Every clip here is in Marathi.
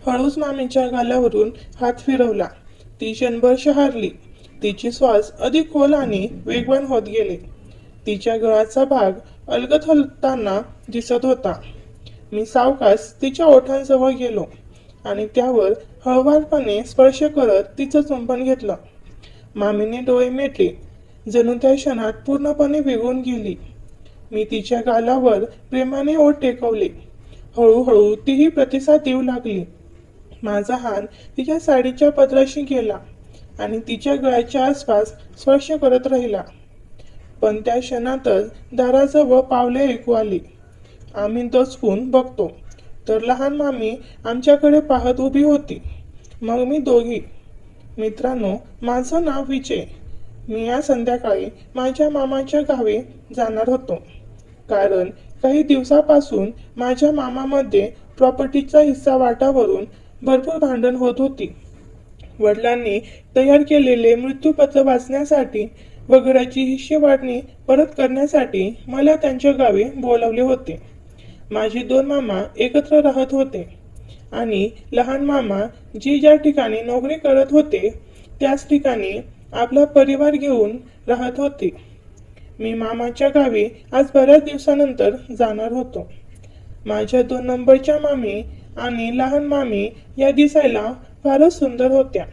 हळूच मामीच्या गालावरून हात फिरवला. ती क्षणभर शहारली. तिचे श्वास अधिक खोल आणि वेगवान होत गेले. तिच्या गळाचा भाग अलगद हलताना दिसत होता. मी सावकाश तिच्या ओठांजवळ गेलो आणि त्यावर हळुवारपणे स्पर्श करत तिचं चुंबन घेतलं. मामीने डोळे मिटले, जणू त्या क्षणात पूर्णपणे विरघळून गेली. मी तिच्या गालावर प्रेमाने ओठ टेकवले. हळूहळू तीही प्रतिसाद देऊ लागली. माझा हात तिच्या साडीच्या पदराशी गेला आणि तिच्या गळ्याच्या आसपास स्पर्श करत राहिला. पण त्या क्षणातच दाराजवळ पावले ऐकू आली. आम्ही दचकून बघतो तर लहान मामी आमच्याकडे पाहत उभी होती. मग मी दोघी. मित्रांनो, माझं नाव विजय. मी या संध्याकाळी माझ्या मामाच्या गावी जाणार होतो, कारण काही दिवसापासून माझ्या मामामध्ये प्रॉपर्टीचा हिस्सा वाटावरून भरपूर भांडण होत होती. वडिलांनी तयार केलेले मृत्यूपत्र वाचण्यासाठी व घराची हिस्सेवाटणी परत करण्यासाठी मला त्यांच्या गावी बोलावले होते. माझे दोन मामा एकत्र राहत होते आणि लहान मामा जे ज्या ठिकाणी नोकरी करत होते त्याच ठिकाणी आपला परिवार घेऊन राहत होते. मी मामाच्या गावी आज बऱ्याच दिवसानंतर जाणार होतो. माझ्या 2 नंबरच्या मामी आणि लहान मामी या दिसायला फारच सुंदर होत्या.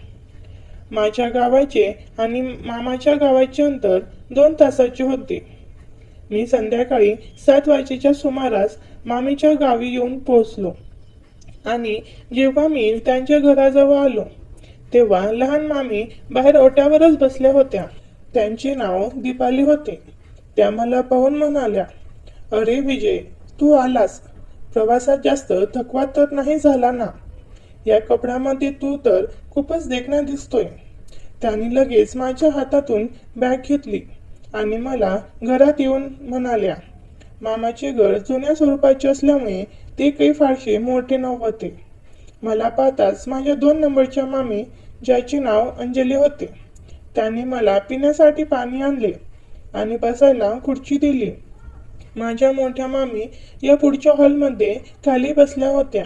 माझ्या गावाचे आणि मामाच्या गावाचे अंतर 2 तासाचे होते. मी संध्याकाळी 7 वाजेच्या सुमारास मामीच्या गावी येऊन पोहोचलो आणि जेव्हा मी त्यांच्या घराजवळ आलो तेव्हा लहान मामी बाहेर ओट्यावरच बसल्या होत्या. त्यांचे नाव दीपाली होते. त्या मला पाहून म्हणाल्या, "अरे विजय, तू आलास. प्रवासात जास्त थकवा तर नाही झाला ना? या कपड्यामध्ये तू तर खूपच देखणा दिसतोय." त्यांनी लगेच माझ्या हातातून बॅग घेतली आणि मला घरात येऊन म्हणाल्या, "मामाचे घर जुन्या स्वरूपाचे असल्यामुळे ते काही फारसे मोठे नव्हते." मला पाहताच माझ्या 2 नंबरच्या मामी, ज्याचे नाव अंजली होते, त्यांनी मला पिण्यासाठी पाणी आणले आणि बसायला खुर्ची दिली. माझ्या मोठ्या मामी या पुढच्या हॉलमध्ये खाली बसल्या होत्या.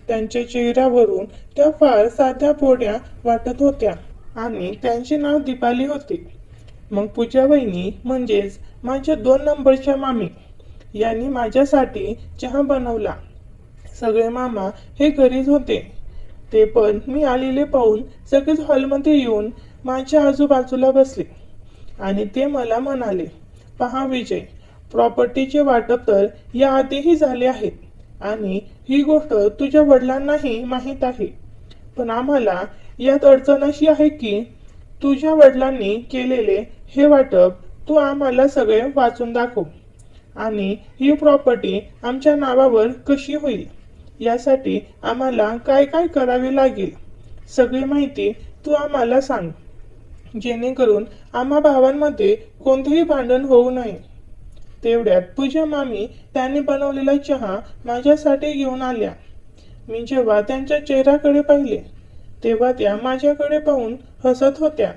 त्यांच्या चेहऱ्यावरून त्या फार साध्या भोळ्या वाटत होत्या आणि त्यांचे नाव दीपाली होते. मग पूजा वहिनी म्हणजेच माझ्या 2 नंबरच्या मामी यांनी माझ्यासाठी चहा बनवला. सगळे मामा हे घरीच होते. ते पण मी आलेले पाहून सगळेच हॉलमध्ये येऊन माझ्या आजूबाजूला बसले आणि ते मला म्हणाले, "पहा विजय, प्रॉपर्टीचे वाटप तर याआधीही झाले आहे आणि ही गोष्ट तुझ्या वडिलांनाही माहीत आहे. पण आम्हाला यात अडचण अशी आहे की तुझ्या वडिलांनी केलेले हे वाटप तू आम्हाला सगळे वाचून दाखव आणि ही प्रॉपर्टी आमच्या नावावर कशी होईल यासाठी आम्हाला काय काय करावे लागेल सगळी माहिती तू आम्हाला सांग, जेणेकरून आम्हा भावांमध्ये कोणतेही भांडण होऊ नये." तेवढ्यात पूजा मामी त्यांनी बनवलेला चहा माझ्यासाठी घेऊन आल्या. मी जेव्हा त्यांच्या चेहऱ्याकडे पाहिले तेव्हा त्या माझ्याकडे पाहून हसत होत्या.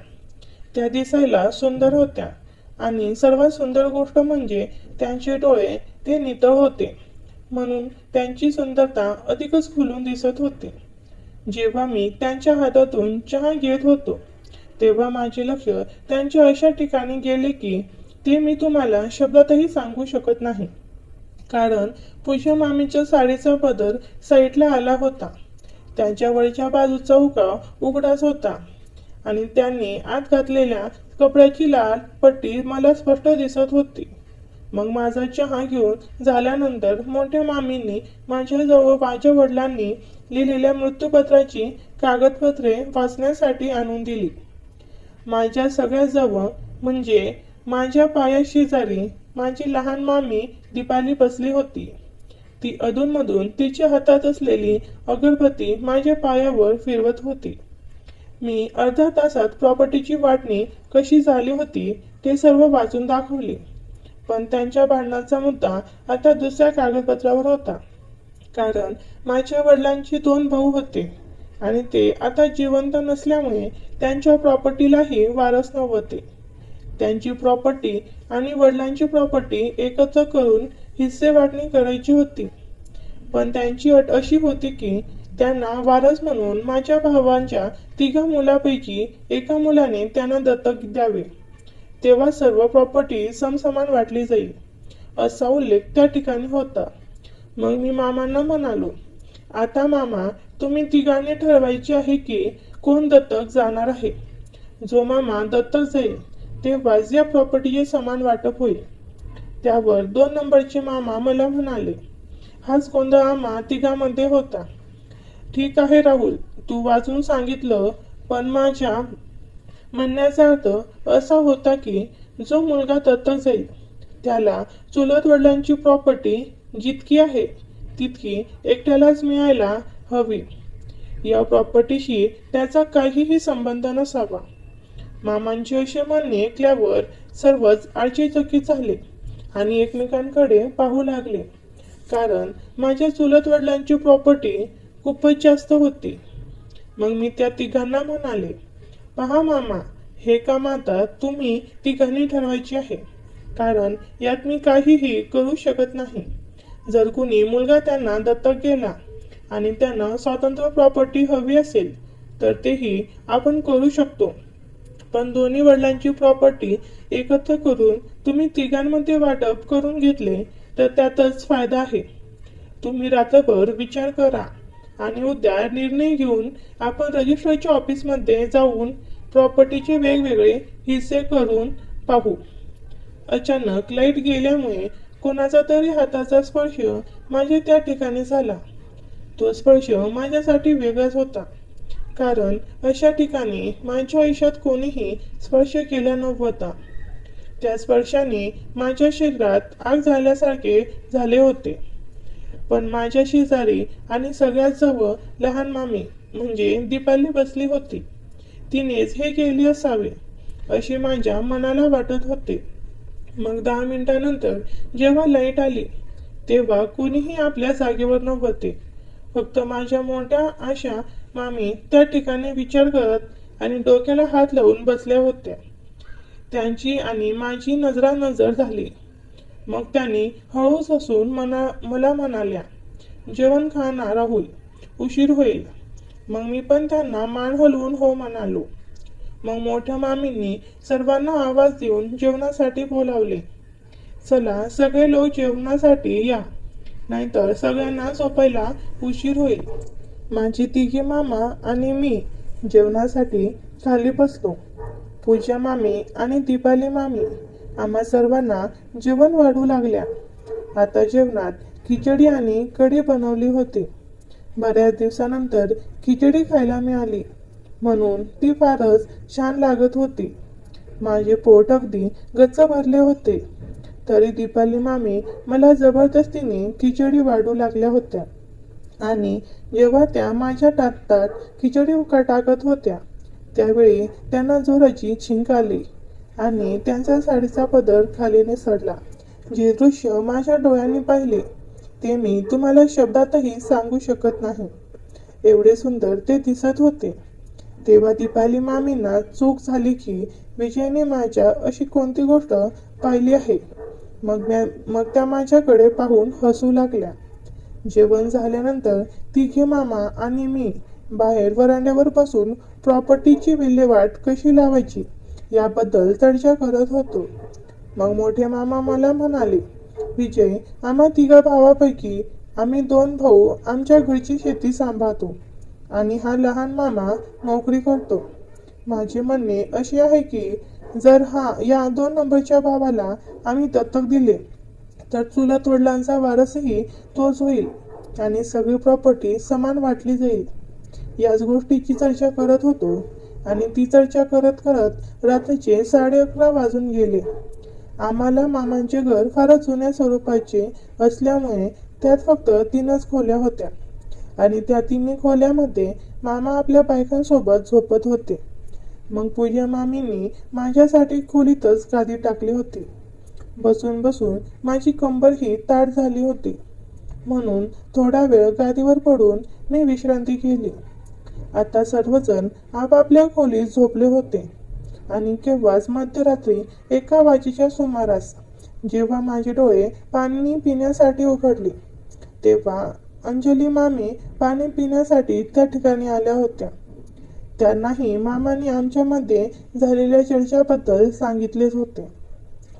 त्या दिसायला सुंदर होत्या आणि सर्वात सुंदर गोष्ट म्हणजे त्यांचे डोळे ते नितळ होते, म्हणून त्यांची सुंदरता अधिकच खुलून दिसत होती. जेव्हा मी त्यांच्या हातातून चहा घेत होतो तेव्हा माझे लक्ष त्यांच्या अशा ठिकाणी गेले की ते मी तुम्हाला शब्दातही सांगू शकत नाही. कारण पूजा मामीच्या साडीचा पदर साईडला आला होता. त्यांच्या वरच्या बाजूचा उकाव उघडाच होता आणि त्यांनी आत घातलेल्या कपड्याची लाल पट्टी मला स्पष्ट दिसत होती. मग माझा चहा घेऊन झाल्यानंतर मोठ्या मामींनी माझ्याजवळ माझ्या वडिलांनी लिहिलेल्या मृत्यूपत्राची कागदपत्रे वाचण्यासाठी आणून दिली. माझ्या सगळ्यात जवळ म्हणजे माझ्या पायाशेजारी माझी लहान मामी दीपाली बसली होती. ती अधूनमधून तिच्या हातात असलेली अगरबत्ती माझ्या पायावर फिरवत होती. मी अर्ध्या तासात प्रॉपर्टीची वाटणी कशी झाली होती ते सर्व वाचून दाखवले. पण त्यांच्या भांडणाचा मुद्दा आता दुसऱ्या कागदपत्रावर होता. कारण माझ्या वडिलांचे 2 भाऊ होते आणि ते आता जिवंत नसल्यामुळे त्यांच्या प्रॉपर्टीलाही वारस नव्हते. त्यांची प्रॉपर्टी आणि वडिलांची प्रॉपर्टी एकत्र करून हिस्से वाटणी करायची होती. पण त्यांची अट अशी होती की त्यांना वारस म्हणून माझ्या भावांच्या 3 मुलांपैकी एका मुलाने त्यांना दत्तक द्यावे. तेव्हा सर्व प्रॉपर्टी समसमान वाटली जाईल, असा उल्लेख त्या ठिकाणी होता. मग मी मामांना म्हणालो, आता मामा, तुम्ही 3 ठरवायचे आहे की कोण दत्तक जाणार आहे. जो मामा दत्तक जाईल तेव्हाच या प्रॉपर्टीचे समान वाटप होईल. त्यावर 2 नंबरचे मामा मला म्हणाले. हाच गोंधळ आम्हा 3मध्ये होता. ठीक आहे राहुल, तू वाचून सांगितलं, पण माझ्या म्हणण्याचा अर्थ असा होता की जो मुलगा दत्तक जाईल त्याला चुलत वडिलांची प्रॉपर्टी जितकी आहे तितकी एकट्यालाच मिळायला हवी. या प्रॉपर्टीशी त्याचा काहीही संबंध नसावा. मामांचे असे म्हणणे ऐकल्यावर सर्वच आश्चर्यचकित झाले आणि एकमेकांकडे पाहू लागले, कारण माझ्या चुलत वडिलांची प्रॉपर्टी खूपच जास्त होती. मग मी त्या 3 म्हणाले, पहा मामा, हे काम आता तुम्ही 3 ठरवायचे आहे, कारण यात मी काहीही करू शकत नाही. जर कुणी मुलगा त्यांना दत्तक गेला आणि त्यांना स्वतंत्र प्रॉपर्टी हवी असेल तर तेही आपण करू शकतो. पण दोन्ही वडिलांची प्रॉपर्टी एकत्र करून तुम्ही 3मध्ये वाटप करून घेतले तर त्यातच फायदा आहे. तुम्ही रात्रभर विचार करा आणि उद्या निर्णय घेऊन आपण रजिस्ट्रारच्या ऑफिसमध्ये जाऊन प्रॉपर्टीचे वेगवेगळे हिस्से करून पाहू. अचानक लाईट गेल्यामुळे कोणाचा तरी हाताचा स्पर्श माझ्या त्या ठिकाणी झाला. तो स्पर्श माझ्यासाठी वेगळाच होता, कारण अशा ठिकाणी माझ्या आयुष्यात कोणीही स्पर्श केला नव्हता. त्या स्पर्शाने माझ्या शरीरात आग झाल्यासारखे झाले होते. पण माझ्या शेजारी आणि सगळ्यात जवळ लहान मामी म्हणजे दीपाली बसली होती. तिनेच हे केले असावे असे माझ्या मनाला वाटत होते. मग 10 मिनिटांनंतर जेव्हा लाईट आली तेव्हा कुणीही आपल्या जागेवर नव्हते. फक्त माझ्या मोठ्या आशा मामी त्या ठिकाणी विचार करत आणि डोक्याला हात लावून बसल्या होत्या. त्यांची आणि माझी नजरानजर झाली. मग त्यांनी हळूच हसून मला म्हणाल्या, जेवण खा ना राहुल, उशीर होईल. मग मी पण त्यांना मान हलवून हो म्हणालो. मग मोठ्या मामींनी सर्वांना आवाज देऊन जेवणासाठी बोलावले. चला सगळे लोक जेवणासाठी या, नाहीतर सगळ्यांना झोपायला उशीर होईल. माझी 3 मामा आणि मी जेवणासाठी खाली बसलो. पूजा मामी आणि दीपाली मामी आम्हा सर्वांना जेवण वाढू लागल्या. आता जेवणात खिचडी आणि कढी बनवली होती. बऱ्याच दिवसानंतर खिचडी खायला मिळाली म्हणून ती फारच छान लागत होती. माझे पोट अगदी गच्च भरले होते. तरी दीपाली मामी मला जबरदस्तीने खिचडी वाढू लागल्या होत्या आणि जेव्हा त्या माझ्या ताटात खिचडी टाकत होत्या त्यावेळी त्यांना जोराची झिंक आली आणि त्यांचा साडीचा पदर खाली निसटला. जे दृश्य माझ्या डोळ्यांनी पाहिले ते मी तुम्हाला शब्दातही सांगू शकत नाही. एवढे सुंदर ते दिसत होते. तेव्हा दीपाली मामींना चूक झाली की विजयने माझ्या अशी कोणती गोष्ट पाहिली आहे. मग त्या माझ्याकडे पाहून हसू लागल्या. जेवण झाल्यानंतर 3 मामा आणि मी बाहेर वरांड्यावर बसून प्रॉपर्टीची विल्हेवाट कशी लावायची याबद्दल चर्चा करत होतो. मग मोठे मामा मला म्हणाले, विजय, आम्हा 3 भावापैकी आम्ही 2 भाऊ आमच्या घरची शेती सांभाळतो आणि हा लहान मामा नोकरी करतो. माझे म्हणणे असे आहे की जर या 2 नंबरच्या भावाला आम्ही दत्तक दिले तर चुलत वडिलांचा वारसही तोच होईल आणि सगळी प्रॉपर्टी समान वाटली जाईल. याच गोष्टीची चर्चा करत होतो आणि ती चर्चा करत करत रात्रीचे 11:30 वाजून गेले. आम्हाला मामांचे घर फारच जुन्या स्वरूपाचे असल्यामुळे त्यात फक्त 3च खोल्या होत्या आणि त्या 3 खोल्यामध्ये मामा आपल्या बायकांसोबत झोपत होते. मग पूजा मामींनी माझ्यासाठी खोलीतच गादी टाकली होती. बसून बसून माझी कंबर ही ताठ झाली होती म्हणून थोडा वेळ गादीवर पडून मी विश्रांती केली. आता सर्वजण आपापल्या खोलीत झोपले होते आणि केव्हाच मध्यरात्री 1 वाजेच्या सुमारास जेव्हा माझे डोळे पाणी पिण्यासाठी उघडले तेव्हा अंजली मामी पाणी पिण्यासाठी त्या ठिकाणी आल्या होत्या. त्यांनाही मामांनी आमच्यामध्ये झालेल्या चर्चेबद्दल सांगितलेच होते.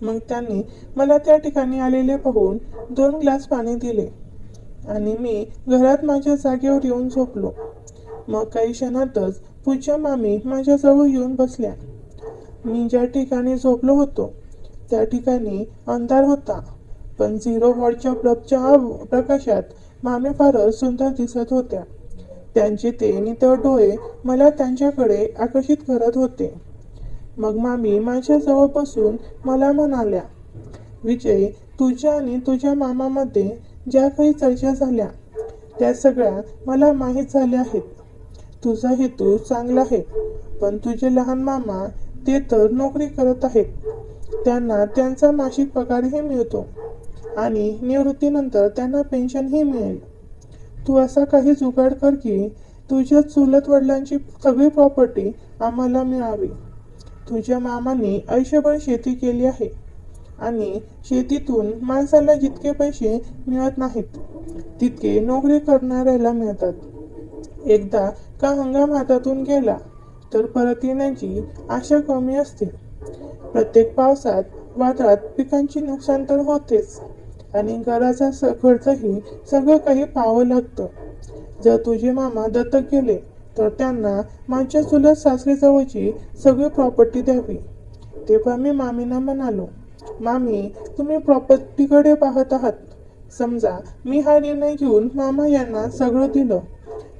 मग त्यांनी मला त्या ठिकाणी आलेले पाहून 2 ग्लास पाणी दिले आणि मी घरात माझ्या जागेवर येऊन झोपलो. मग काही क्षणातच पूज्य मामी माझ्याजवळ येऊन बसल्या. मी ज्या ठिकाणी झोपलो होतो त्या ठिकाणी अंधार होता, पण 0 वॉटच्या बल्बच्या प्रकाशात मामी फारच सुंदर दिसत होत्या. त्यांचे ते नितळ डोळे मला त्यांच्याकडे आकर्षित करत होते. मग मामी माझ्याजवळ बसून मला म्हणाल्या, विजय, तुझ्या आणि तुझ्या मामामध्ये ज्या काही चर्चा झाल्या त्या सगळ्या मला माहीत झाल्या आहेत. तुझा हेतू चांगला आहे, पण तुझे लहान मामा ते तर नोकरी करत आहेत. त्यांना त्यांचा मासिक पगारही मिळतो आणि निवृत्तीनंतर त्यांना पेन्शनही मिळेल. तू असा काही जुगाड कर की तुझ्या चुलत वडिलांची सगळी प्रॉपर्टी आम्हाला मिळावी. तुझ्या मामांनी आयुष्यभर शेती केली आहे आणि शेतीतून माणसाला जितके पैसे मिळत नाहीत तितके नोकरी करणाऱ्याला मिळतात. एकदा का हंगाम हातातून गेला तर परत येण्याची आशा कमी असते. प्रत्येक पावसात वादळात पिकांची नुकसान तर होतेच आणि घराचा खर्चही सगळं काही पाहावं लागतं. जर तुझे मामा दत्तक गेले तर त्यांना माझ्या चुलत सासरीजवळची सगळी प्रॉपर्टी द्यावी. तेव्हा मी मामींना म्हणालो, मामी, तुम्ही प्रॉपर्टीकडे पाहत आहात. समजा मी हा निर्णय घेऊन मामा यांना सगळं दिलं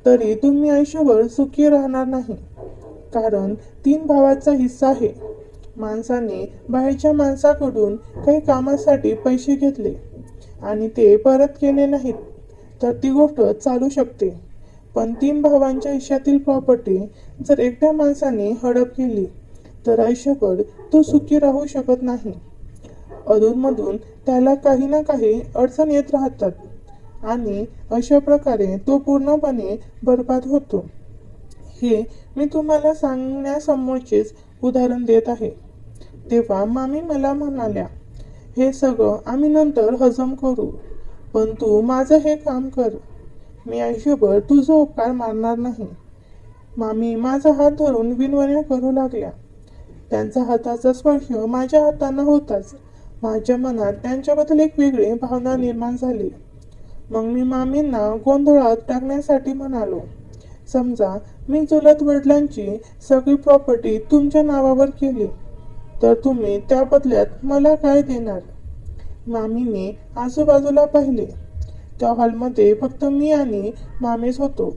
तरी तुम्ही आयुष्यभर सुखी राहणार नाही, कारण 3 भावाचा हिस्सा आहे. माणसाने बाहेरच्या माणसाकडून काही कामासाठी पैसे घेतले आणि ते परत केले नाहीत तर ती गोष्ट चालू शकते, पण 3 भावांच्या हिश्श्यातील प्रॉपर्टी जर एकट्या माणसाने हडप केली तर आयुष्यभर तो सुखी राहू शकत नाही. अधूनमधून त्याला काही ना काही अडचण येत राहतात आणि अशा प्रकारे तो पूर्णपणे बर्बाद होतो. हे मी तुम्हाला सांगण्यासमोरचेच उदाहरण देत आहे. तेव्हा मामी मला म्हणाल्या, हे सगळं आम्ही नंतर हजम करू, पण तू माझं हे काम कर. मी आयुष्यभर तुझा उपकार मानणार नाही. मामी माझा हात धरून विनवण्या करू लागल्या. त्यांचा हाताचा स्पर्श माझ्या हातांना होताच माझ्या मनात त्यांच्याबद्दल एक वेगळी भावना निर्माण झाली. मग मी मामींना गोंधळात टाकण्यासाठी म्हणालो, समजा मी चुलत वडिलांची सगळी प्रॉपर्टी तुमच्या नावावर केली तर तुम्ही त्या बदल्यात मला काय देणार? मामीने आजूबाजूला पाहिले. त्या हॉलमध्ये फक्त मी आणि मामीच होतो.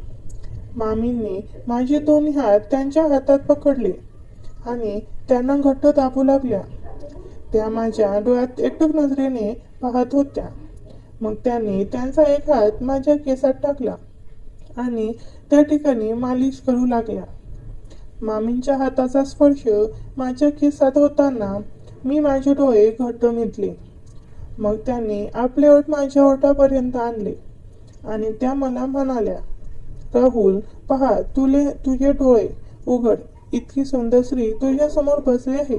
मामींनी माझे 2 हात त्यांच्या हातात पकडले आणि त्यांना घट्ट दाबू लागल्या. त्या माझ्या डोळ्यात एकटक नजरेने पाहत होत्या. मग त्यांनी त्यांचा एक हात माझ्या केसात टाकला आणि त्या ठिकाणी मालिश करू लागल्या. मामींच्या हाताचा स्पर्श माझ्या केसात होताना मी माझे डोळे घट्ट मिटले. मग त्यांनी आपले ओठ माझ्या ओठापर्यंत आणले आणि त्या मला म्हणाल्या, राहुल, पहा, तुझे डोळे उघड. इतकी सुंदर स्त्री तुझ्या समोर बसली आहे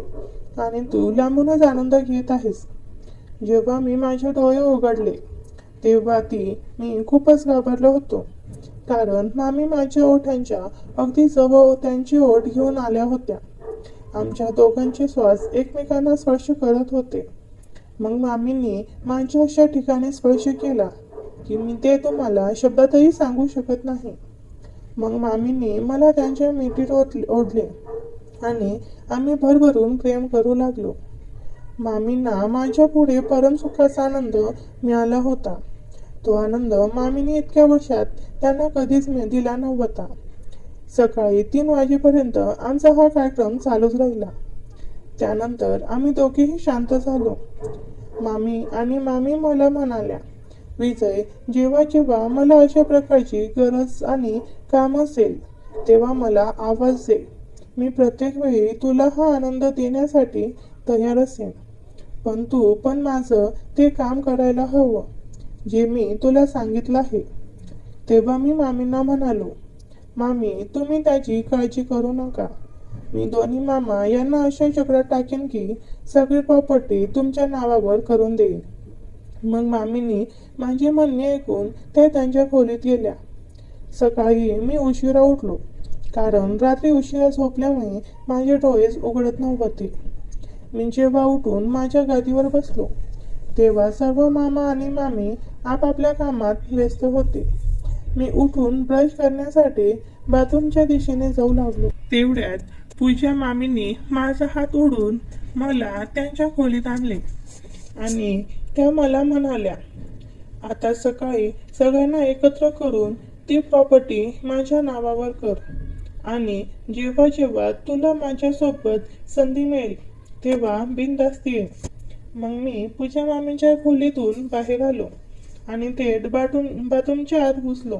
आणि तू लांबूनच आनंद घेत आहेस. जेव्हा मी माझे डोळे उघडले तेव्हा मी खूपच घाबरलो होतो, कारण मामी माझ्या ओठांच्या अगदी जवळ त्यांचे ओठ घेऊन आल्या होत्या. आमच्या दोघांचे श्वास एकमेकांना स्पर्श करत होते. मग मामींनी माझ्या अशा ठिकाणी स्पर्श केला की मी ते तुम्हाला शब्दातही सांगू शकत नाही. मग मामींनी मला त्यांच्या मिठीत ओढले आणि आम्ही भरभरून प्रेम करू लागलो. मामींना माझ्या पुढे परम सुखाचा आनंद मिळाला होता. तो आनंद मामीने इतक्या वर्षात त्यांना कधीच दिला नव्हता. सकाळी 3 वाजेपर्यंत आमचा हा कार्यक्रम चालूच राहिला. त्यानंतर आम्ही दोघेही शांत झालो. मामी मला म्हणाल्या, विजय, जेव्हा जेव्हा मला अशा प्रकारची गरज आणि काम असेल तेव्हा मला आवाज दे. मी प्रत्येक वेळी तुला हा आनंद देण्यासाठी तयार असेन, पण तू पण माझं ते काम करायला हवं जे मी तुला सांगितलं आहे. तेव्हा मी मामींना म्हणालो, मामी, तुम्ही त्याची काळजी करू नका. मी दोन्ही मामा यांना अशा चक्रात टाकेन की सगळी प्रॉपर्टी तुमच्या नावावर करून देईन. मग मामींनी माझे म्हणणे ऐकून त्या त्यांच्या खोलीत गेल्या. सकाळी मी उशिरा उठलो, कारण रात्री उशिरा झोपल्यामुळे माझे डोळेच उघडत नव्हते. मी जेव्हा उठून माझ्या गादीवर बसलो, तेव्हा सर्व मामा आणि मामी आपापल्या कामात व्यस्त होते. मी उठून ब्रश करण्यासाठी बाथरूमच्या दिशेने जाऊ लागलो. तेवढ्यात पूजा मामींनी माझा हात ओढून मला त्यांच्या खोलीत आणले आणि त्या मला म्हणाल्या, आता सकाळी सगळ्यांना एकत्र करून ती प्रॉपर्टी माझ्या नावावर कर आणि जेव्हा जेव्हा तुला माझ्यासोबत संधी मिळेल तेव्हा बिनधास्त ये. मग मी पूजा मामींच्या खोलीतून बाहेर आलो आणि थेट बाथरूमच्या आत घुसलो.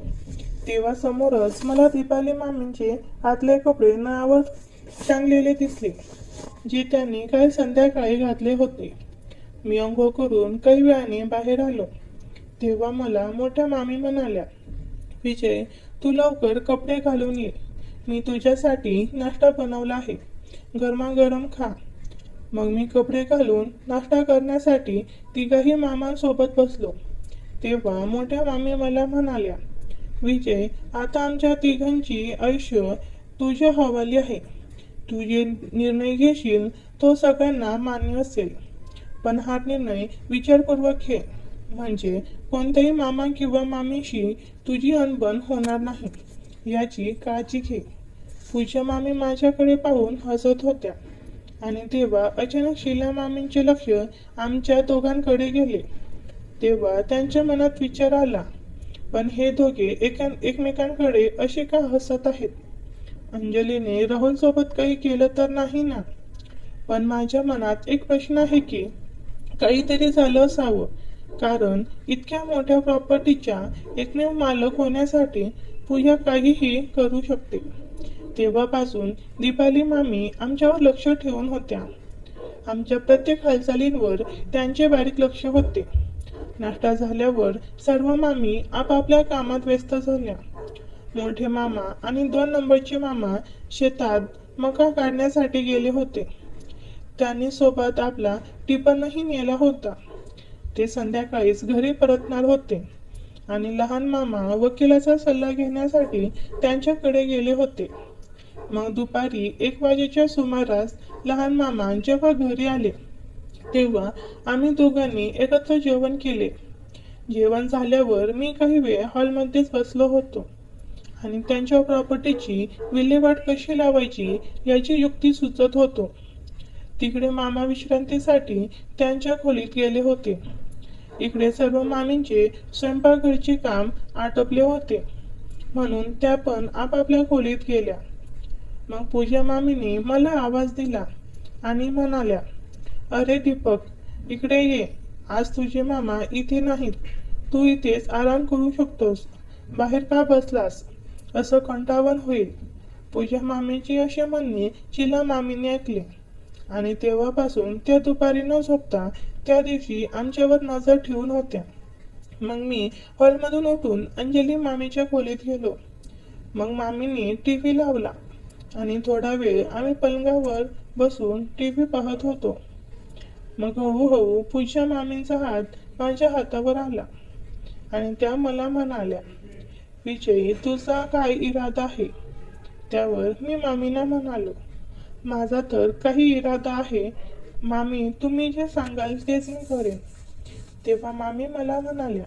तेव्हा समोरच मला दीपाली मामींचे आतले कपडे नळावर टांगलेले दिसले, जे त्यांनी काल संध्याकाळी घातले होते. मी अंघोळ करून काही वेळाने बाहेर आलो, तेव्हा मला मोठ्या मामी म्हणाल्या, विजय, तू लवकर कपडे घालून ये, मी तुझ्यासाठी नाश्ता बनवला आहे, गरमागरम खा. मग मी कपडे घालून नाश्ता करण्यासाठी तिघाही मामांसोबत बसलो. तेव्हा मोठ्या मामी मला म्हणाल्या, विजय, आता आमच्या तिघांची आयुष्य तुझ्या हवाली आहे. तू जे निर्णय घेशील तो सगळ्यांना मान्य असेल, पण हा निर्णय विचारपूर्वक घे, म्हणजे कोणत्याही मामा किंवा मामीशी तुझी अनबन होणार नाही याची काळजी घे. पूजा मामी माझ्याकडे पाहून हसत होत्या आणि तेव्हा अचानक शीला मामींचे लक्ष आमच्या दोघांकडे गेले. तेव्हा त्यांच्या मनात विचार आला, पण हे दोघे एकमेकांकडे असे का हसत आहेत? अंजलीने राहुल सोबत काही केलं तर नाही ना? पण माझ्या मनात एक प्रश्न आहे की काहीतरी झालं असावं, कारण इतक्या मोठ्या प्रॉपर्टीच्या एकमेव मालक होण्यासाठी पूजा काहीही करू शकते. तेव्हापासून दीपाली मामी आमच्यावर लक्ष ठेवून होत्या. आमच्या प्रत्येक हालचालींवर त्यांचे बारीक लक्ष होते. नाश्ता झाल्यावर सर्व मामी आपापल्या कामात व्यस्त झाल्या. मोठे मामा आणि 2 नंबरचे मामा शेतात मका काढण्यासाठी गेले होते. त्यांनी सोबत आपला टिपनही नेला होता. ते संध्याकाळीच घरी परतणार होते आणि लहान मामा वकिलाचा सल्ला घेण्यासाठी त्यांच्याकडे गेले होते. मग दुपारी 1 वाजेच्या सुमारास लहान मामा जेव्हा घरी आले, तेव्हा आम्ही दोघांनी एकत्र जेवण केले. जेवण झाल्यावर मी काही वेळ हॉलमध्येच बसलो होतो आणि त्यांच्या प्रॉपर्टीची विल्हेवाट कशी लावायची याची युक्ती सुचत होतो. तिकडे मामा विश्रांतीसाठी त्यांच्या खोलीत गेले होते. इकडे सर्व मामींचे स्वयंपाकघरचे काम आटोपले होते, म्हणून त्या पण आपापल्या खोलीत गेल्या. मग पूजा मामीने मला आवाज दिला आणि म्हणाल्या, अरे दीपक, इकडे ये, आज तुझे मामा इथे नाहीत, तू इथेच आराम करू शकतोस, बाहेर का बसलास? असं कंटाळवाण होईल. पूजा मामीचे असे म्हणणे शीला मामीने ऐकले आणि तेव्हापासून त्या दुपारी न झोपता त्या दिवशी आमच्यावर नजर ठेवून होत्या. मग मी हॉलमधून उठून अंजली मामीच्या खोलीत गेलो. मग मामीने टीव्ही लावला आणि थोडा वेळ आम्ही पलंगावर बसून टीव्ही पाहत होतो. मग हळूहळू पूजा मामींचा हात माझ्या हातावर आला आणि त्या मला म्हणाल्या, विजय, तुझा काय इरादा आहे? त्यावर मी मामींना म्हणालो, माझा तर काही इरादा आहे मामी, तुम्ही जे सांगाल तेच मी करेन. तेव्हा मामी मला म्हणाल्या,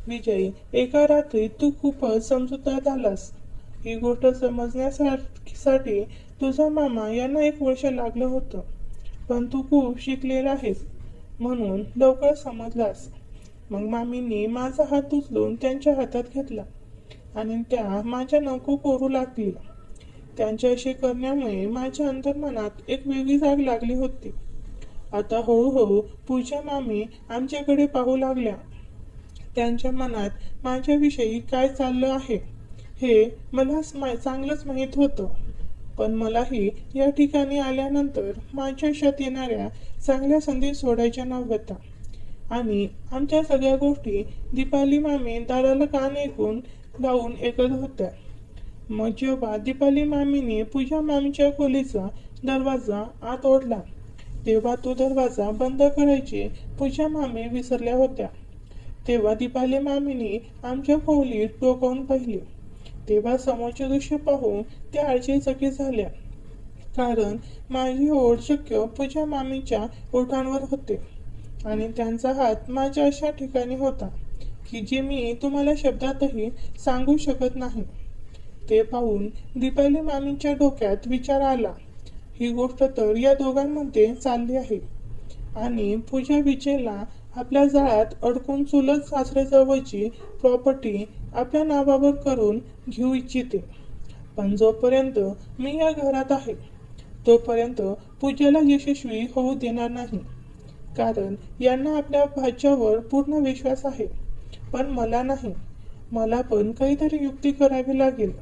विजय, एका रात्री तू खूपच समजूतदार झालास. ही गोष्ट समजण्यासाठी तुझा मामा यांना 1 वर्ष लागलं होतं, पण तू खूप शिकलेला आहेस म्हणून लवकर समजलास. मग मामींनी माझा हात उचलून त्यांच्या हातात घेतला आणि त्या माझ्या नको करू लागली. त्यांच्या असे करण्यामुळे माझ्या अंतर्मनात एक वेगळी जाग लागली होती. आता हळूहळू पूजा मामी आमच्याकडे पाहू लागल्या. त्यांच्या मनात माझ्याविषयी काय चाललं आहे हे मला चांगलंच माहीत होतं, पण मलाही या ठिकाणी आल्यानंतर माझ्या आयुष्यात येणाऱ्या चांगल्या संधी सोडायच्या नव्हत्या आणि आमच्या सगळ्या गोष्टी दीपाली मामी दाराला कान ऐकून लावून ऐकत होत्या. मग जेव्हा दीपाली मामीने पूजा मामीच्या खोलीचा दरवाजा आत ओढला, तेव्हा तो दरवाजा बंद करायचे पूजा मामी विसरल्या होत्या. तेव्हा दीपाली मामीने आमच्या खोलीत डोकावून पाहिले. तेव्हा समोरचे दृश्य पाहून त्या आश्चर्यचकित झाल्या, कारण माझी ओढ शक्य पूजा मामीच्या ओठांवर होते आणि त्यांचा हात माझ्या अशा ठिकाणी होता की जे मी तुम्हाला शब्दातही सांगू शकत नाही. ते पाहून दीपाली मामीच्या डोक्यात विचार आला, ही गोष्ट तर या दोघांमध्ये चालली आहे आणि पूजा विजयला आपल्या जाळ्यात अडकून चुलत सासऱ्याजवळची प्रॉपर्टी आपल्या नावावर करून घेऊ इच्छिते. पण जोपर्यंत मी या घरात आहे तोपर्यंत पूजाला यशस्वी होऊ देणार नाही, कारण यांना आपल्या भाच्यावर पूर्ण विश्वास आहे, पण मला नाही. मला पण काहीतरी युक्ती करावी लागेल,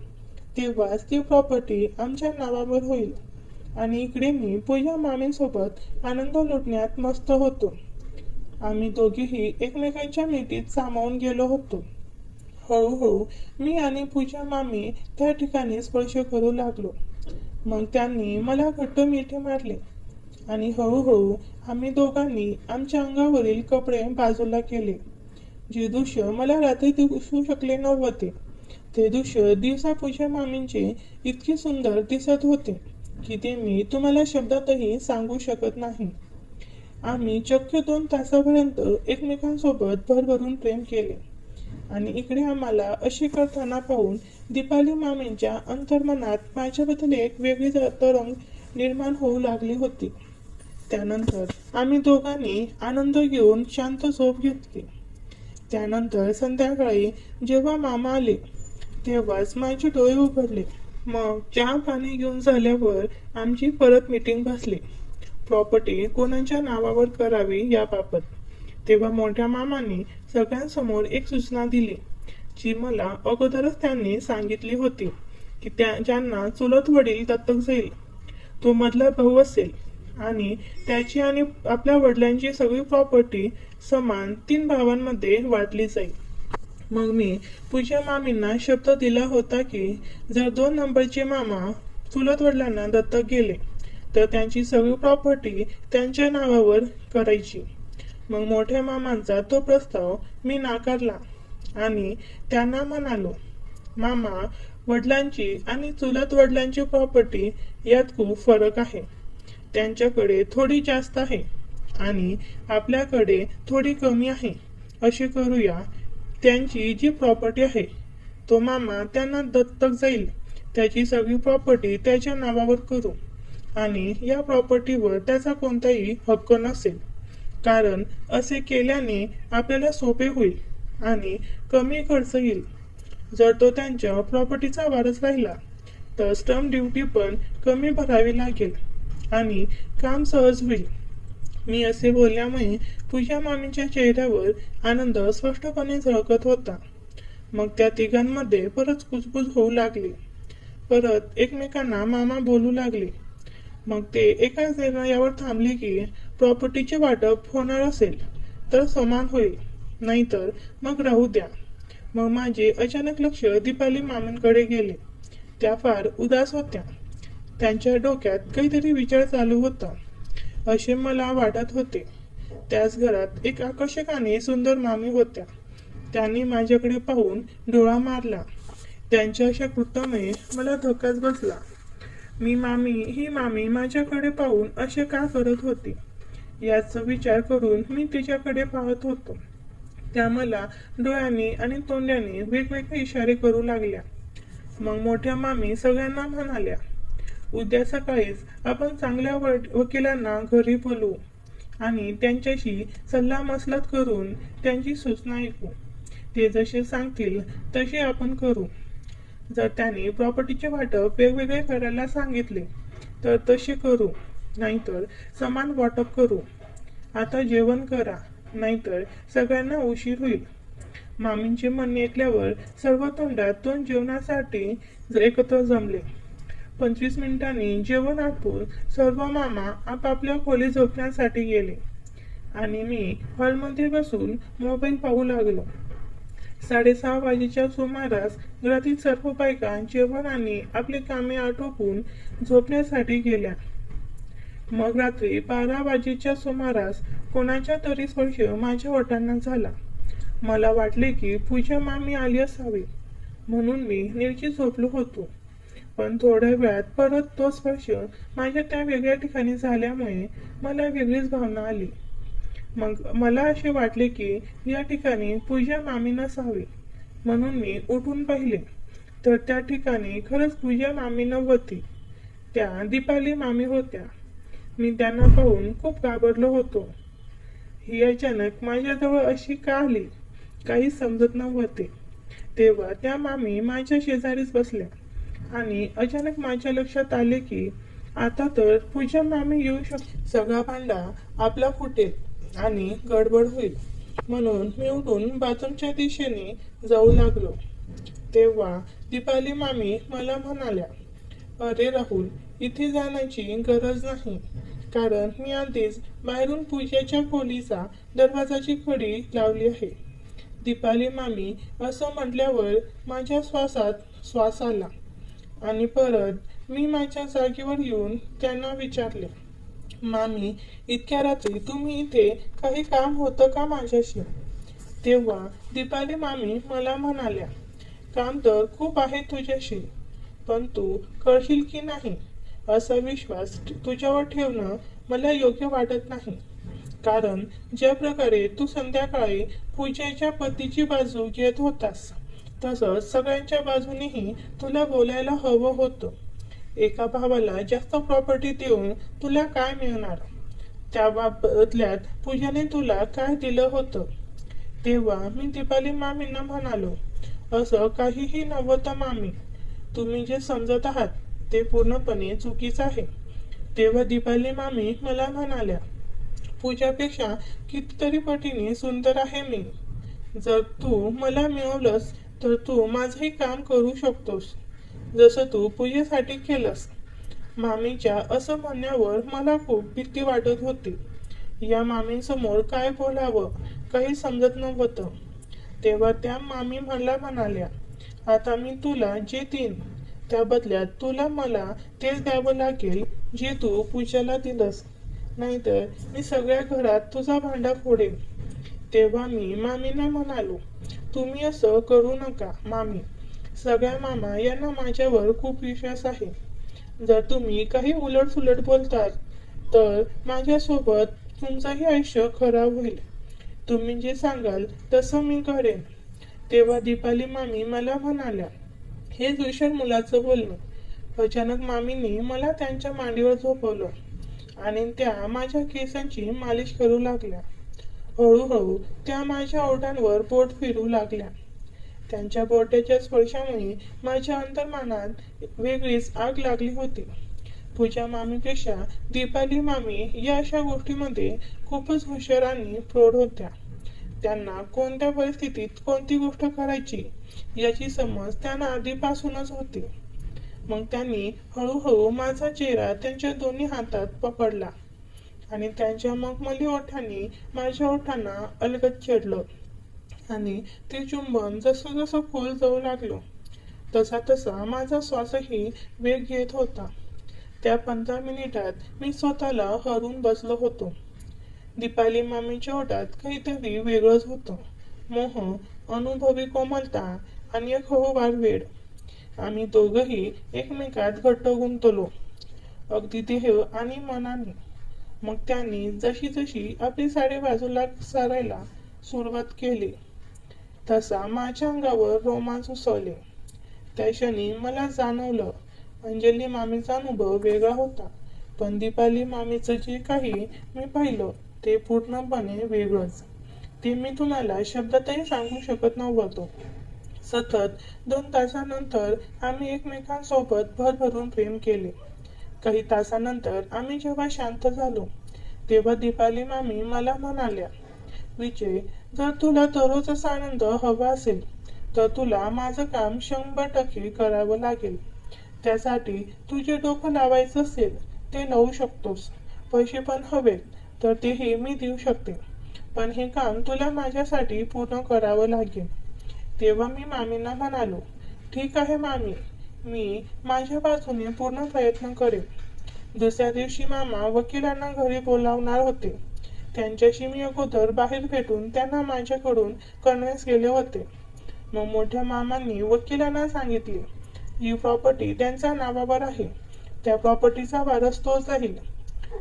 तेव्हाच ती प्रॉपर्टी आमच्या नावावर होईल आणि इकडे मी पूजा मामींसोबत आनंद लुटण्यात मस्त होतो. आम्ही दोघेही एकमेकांच्या मिठीत सामावून गेलो होतो. हळूहळू मी आणि पूजा मामी त्या ठिकाणी स्पर्श करू लागलो. मग त्यांनी मला घट्ट मिठी मारले आणि हळूहळू आम्ही दोघांनी आमच्या अंगावरील कपडे बाजूला केले. जे दृश्य मला रात्री दिसू शकले नव्हते ते दृश्य दिवसा पूजा मामींचे इतके सुंदर दिसत होते की ते मी तुम्हाला शब्दातही सांगू शकत नाही. आम्ही चक्क 2 तासापर्यंत एकमेकांसोबत भरभरून प्रेम केले आणि इकडे आम्हाला असे करताना पाहून दीपाली मामींच्या अंतर्मनात माझ्याबद्दल एक वेगळी तरंग निर्माण होऊ लागली होती. त्यानंतर आम्ही दोघांनी आनंद घेऊन शांत झोप घेतली. त्यानंतर संध्याकाळी जेव्हा मामा आले तेव्हाच माझे डोळे उघडले. मग चहा पाणी घेऊन झाल्यावर आमची परत मीटिंग बसली, प्रॉपर्टी कोणाच्या नावावर करावी याबाबत. तेव्हा मोठ्या मामांनी सगळ्यांसमोर एक सूचना दिली, जी मला अगोदरच त्यांनी सांगितली होती की ज्यांना चुलत वडील दत्तक जाईल तो मधला भाऊ असेल आणि त्याची आणि आपल्या वडिलांची सगळी प्रॉपर्टी समान 3 भावांमध्ये वाटली जाईल. मग मी पूजा मामींना शब्द दिला होता की जर 2 नंबरचे मामा चुलत वडिलांना दत्तक गेले तर त्यांची सगळी प्रॉपर्टी त्यांच्या नावावर करायची. मग मोठ्या मामांचा तो प्रस्ताव मी नाकारला आणि त्यांना म्हणालो, मामा, वडिलांची आणि चुलत वडिलांची प्रॉपर्टी यात खूप फरक आहे. त्यांच्याकडे थोडी जास्त आहे आणि आपल्याकडे थोडी कमी आहे. असे करूया, त्यांची जी प्रॉपर्टी आहे तो मामा त्यांना दत्तक जाईल त्याची सगळी प्रॉपर्टी त्याच्या नावावर करू आणि या प्रॉपर्टीवर त्याचा कोणताही हक्क नसेल, कारण असे केल्याने आपल्याला सोपे होईल आणि कमी खर्च येईल. जर तो त्यांच्या प्रॉपर्टीचा वारस राहिला तर स्टॅम्प ड्युटी पण कमी भरावी लागेल आणि काम सहज होईल. मी असे बोलल्यामुळे पूजा मामींच्या चेहऱ्यावर आनंद स्पष्टपणे झळकत होता. मग त्या तिघांमध्ये परत कुजबुज होऊ लागली. परत एकमेकांना मामा बोलू लागले. मग ते एकाच निर्णयावर थांबले की प्रॉपर्टीचे वाटप होणार असेल तर समान होईल, नाहीतर मग राहू द्या. मग माझे अचानक लक्ष दीपाली मामींकडे गेले. त्या फार उदास होत्या. त्यांच्या डोक्यात काहीतरी विचार चालू होता असे मला वाटत होते. त्याच घरात एक आकर्षक आणि सुंदर मामी होत्या. त्यांनी माझ्याकडे पाहून डोळा मारला. त्यांच्या अशा कृत्यामुळे मला धक्काच बसला. ही मामी माझ्याकडे पाहून असे का करत होती याचा विचार करून मी तिच्याकडे पाहत होतो. त्या मला डोळ्यांनी आणि तोंडाने वेगवेगळे इशारे करू लागल्या. मग मोठ्या मामी सगळ्यांना म्हणाल्या, उद्या सकाळीच आपण चांगल्या वकिलांना घरी बोलवू आणि त्यांच्याशी सल्लामसलत करून त्यांची सूचना ऐकू. ते जसे सांगतील तसे आपण करू. जर त्यांनी प्रॉपर्टीचे वाटप वेगवेगळे करायला सांगितले तर तसे करू, नाहीतर समान वाटप करू. आता जेवण करा, नाहीतर सगळ्यांना उशीर होईल. मामींचे म्हणणे ऐकल्यावर सर्व तोंडात जेवणासाठी एकत्र जमले. 25 मिनिटांनी जेवण आटपून सर्व मामा आपापल्या खोलीत झोपण्यासाठी गेले आणि मी हॉलमध्ये बसून मोबाईल पाहू लागलो. 6:30 वाजेच्या सुमारास घरातील सर्व बायका जेवण आणि आपली कामे आटोपून झोपण्यासाठी गेल्या. मग रात्री 12 वाजेच्या सुमारास कोणाच्या तरी स्पर्श माझ्या ओठांना झाला. मला वाटले की पूजा मामी आली असावी, म्हणून मी निर्जी झोपलो होतो. पण थोड्या वेळात परत तो स्पर्श माझ्या त्या वेगळ्या ठिकाणी झाल्यामुळे मला वेगळीच भावना आली. मग मला असे वाटले की या ठिकाणी पूजा मामी नसावी, म्हणून मी उठून पाहिले तर त्या ठिकाणी खरंच पूजा मामी नव्हती. त्या दीपाली मामी होत्या. मी त्यांना पाहून खूप घाबरलो होतो. ही अचानक माझ्याजवळ अशी का आली, काही समजत नव्हते. तेव्हा त्या मामी माझ्या शेजारीच बसल्या आणि अचानक माझ्या लक्षात आले की आता तर पूजा मामी येऊ शकते. सगळा भांडा आपला फुटेल आणि गडबड होईल, म्हणून मी उठून बाथरूमच्या दिशेने जाऊ लागलो. तेव्हा दीपाली मामी मला म्हणाल्या, अरे राहुल, इथे जाण्याची गरज नाही, कारण मी आधीच बाहेरून पूजेच्या खोलीचा दरवाजाची कडी लावली आहे. दीपाली मामी असं म्हटल्यावर माझ्या श्वासात श्वास आला आणि परत मी माझ्या जागेवर येऊन त्यांना विचारले, मामी, इतक्या रात्री तुम्ही इथे काही काम होतं का माझ्याशी? तेव्हा दीपाली मामी मला म्हणाल्या, काम तर खूप आहे तुझ्याशी, पण तू करशील की नाही असा विश्वास तुझ्यावर ठेवणं मला योग्य वाटत नाही. कारण ज्या प्रकारे तू संध्याकाळी पूजेच्या पतीची बाजू घेत होतास, तसंच सगळ्यांच्या बाजूनेही तुला बोलायला हवं होतं. एका भावाला जास्त प्रॉपर्टी देऊन तुला काय मिळणार? त्या बदल्यात पूजाने तुला काय दिलं होतं? तेव्हा मी दीपाली मामींना म्हणालो, असं काहीही नव्हतं मामी, तुम्ही जे समजत आहात ते पूर्णपणे चुकीचं आहे. तेव्हा दीपाली मामी मला म्हणाल्या, पूजापेक्षा कितीतरी पटीने सुंदर आहे मी. जर तू मला मिळवलंस तर तू माझंही काम करू शकतोस, जसं तू पूजेसाठी केलंस. मामीच्या असं म्हणण्यावर मला खूप भीती वाटत होती. या मामींसमोर काय बोलावं काही समजत नव्हतं. तेव्हा त्या मामी मला म्हणाल्या, आता मी तुला जे देईन त्या बदल्यात तुला मला तेच द्यावं लागेल जे तू पूजाला दिलंस, नाहीतर मी सगळ्या घरात तुझा भांडा फोडेन. तेव्हा मी मामींना म्हणालो, तुम्ही असं करू नका मामी, सगळ्या मामा यांना माझ्यावर खूप विश्वास आहे. जर तुम्ही काही उलटसुलट बोलतात तर माझ्यासोबत तुमचंही आयुष्य खराब होईल. तुम्ही जे सांगाल तसं मी करेन. तेव्हा दीपाली मामी मला म्हणाल्या, हे हुशार मुलाचं बोलणं. अचानक मामींनी मला त्यांच्या मांडीवर झोपवलं आणि त्या माझ्या केसांची मालिश करू लागल्या. हळूहळू त्या माझ्या ओठांवर बोट फिरू लागल्या. त्यांच्या बोटाच्या स्पर्शामुळे माझ्या अंतर्मनात वेगळीच आग लागली होती. पूजा मामीपेक्षा दीपाली मामी या अशा गोष्टीमध्ये खूपच हुशार आणि प्रौढ होत्या. त्यांना कोणत्या परिस्थितीत कोणती गोष्ट करायची याची समज त्यांना आधीपासूनच होती. मग त्यांनी हळूहळू माझा चेहरा त्यांच्या दोन्ही हातात पकडला आणि त्यांच्या मखमली ओठांनी माझ्या ओठांना अलगद छेडलं आणि ते चुंबन जसं जसं खोल जाऊ लागलं तसा तसा माझा श्वासही वेग घेत होता. त्या 15 मिनिटात मी स्वतःला हरवून बसलो होतो. दीपाली मामीच्या ओठात काहीतरी वेगळंच होतं. मोह, अनुभवी कोमलता आणि एक हळूवार वेळ. आम्ही दोघंही एकमेकात घट्ट गुंतलो, अगदी देह आणि मनाने. मग त्यांनी जशी जशी आपली साडी बाजूला सारायला सुरुवात केली तसा माझ्या अंगावर रोमांच उसळले. त्या क्षणी मला जाणवलं, अंजली मामीचा अनुभव वेगळा होता, पण दीपाली मामीचं जे काही मी पाहिलं ते पूर्णपणे वेगळंच. ते मी तुम्हाला शब्दातही सांगू शकत नव्हतो. सतत 2 तासानंतर आम्ही एकमेकांसोबत भरभरून प्रेम केले. काही तासानंतर आम्ही जेव्हा शांत झालो तेव्हा दीपाली मामी मला म्हणाल्या, विजय, जर तुला दररोज असा आनंद हवा असेल तर तुला माझं काम 100% करावं लागेल. त्यासाठी तुझे डोकं लावायचं असेल ते लावू शकतोस. पैसे पण हवेत तर तेही मी देऊ शकते, पण हे काम तुला माझ्यासाठी पूर्ण करावं लागेल. तेव्हा मी मामींना म्हणालो, ठीक आहे मामी, मी माझ्या बाजूने पूर्ण प्रयत्न करेन. दुसऱ्या दिवशी मामा वकिलांना घरी बोलावणार होते. त्यांच्याशी मी अगोदर बाहेर भेटून त्यांना माझ्याकडून कन्व्हिन्स केले होते. मग मोठ्या मामांनी वकिलांना सांगितले, ही प्रॉपर्टी त्यांच्या नावावर आहे, त्या प्रॉपर्टीचा वारस तोच राहील.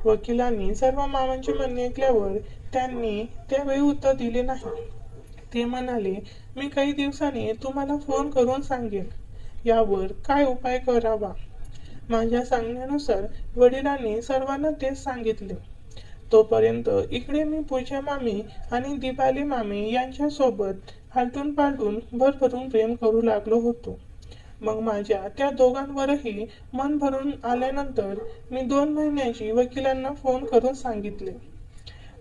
वकिलांनी सर्व मामांचे म्हणणे ऐकल्यावर त्यांनी त्यावेळी उत्तर दिले नाही. ते म्हणाले, मी काही दिवसांनी तुम्हाला फोन करून सांगेन यावर काय उपाय करावा. माझ्या सांगण्यानुसार वडिलांनी सर्वांना तेच सांगितले. तोपर्यंत इकडे मी पूजा मामी आणि दीपाली मामी यांच्यासोबत हालटून पालटून भरभरून प्रेम करू लागलो होतो. मग माझ्या त्या दोघांवरही मन भरून आल्यानंतर मी 2 महिन्याची वकिलांना फोन करून सांगितले.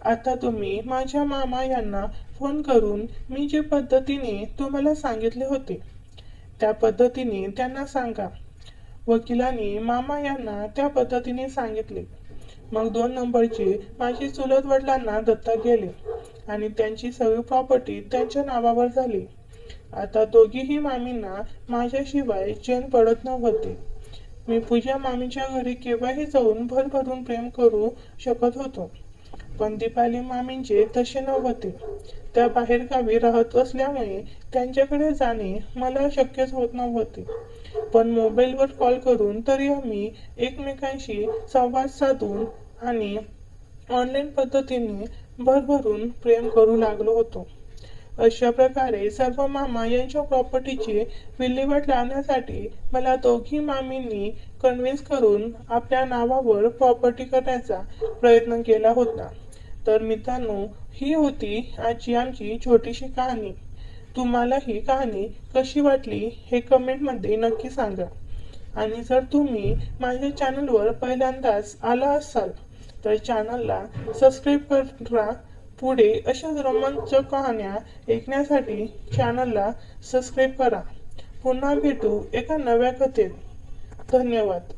आता तुम्ही माझ्या मामा यांना फोन करून मी जे पद्धतीने तुम्हाला सांगितले होते त्या पद्धतीने त्यांना सांगा. वकिलांनी मामा यांना त्या पद्धतीने सांगितले. मग 2 नंबरचे माझे चुलत वडिलांना दत्तक गेले आणि त्यांची सगळी प्रॉपर्टी त्यांच्या नावावर झाली. आता दोघीही मामींना माझ्याशिवाय चैन पडत नव्हते. मी पूजा मामीच्या घरी केव्हाही जाऊन भरभरून प्रेम करू शकत होतो, पण दीपाली मामींचे तसे नव्हते. त्या बाहेरगावी राहत असल्यामुळे त्यांच्याकडे जाणे मला शक्यच होत नव्हते. पण मोबाईलवर कॉल करून तरी आम्ही एकमेकांशी संवाद साधून आणि ऑनलाईन पद्धतीने भरभरून प्रेम करू लागलो होतो. अशा प्रकारे सर्व मामा यांच्या प्रॉपर्टीची विल्हेवाट लावण्यासाठी मला दोघी मामींनी कन्व्हिन्स करून आपल्या नावावर प्रॉपर्टी करण्याचा प्रयत्न केला होता. तर मित्रांनो, ही होती आजची आमची छोटीशी कहाणी. तुम्हाला ही कहाणी कशी वाटली हे कमेंटमध्ये नक्की सांगा. आणि जर तुम्ही माझ्या चॅनलवर पहिल्यांदाच आला असाल तर चॅनलला सबस्क्राईब करा. पुढे अशाच रोमांचक कहाण्या ऐकण्यासाठी चॅनलला सबस्क्राईब करा. पुन्हा भेटू एका नव्या कथेत. धन्यवाद.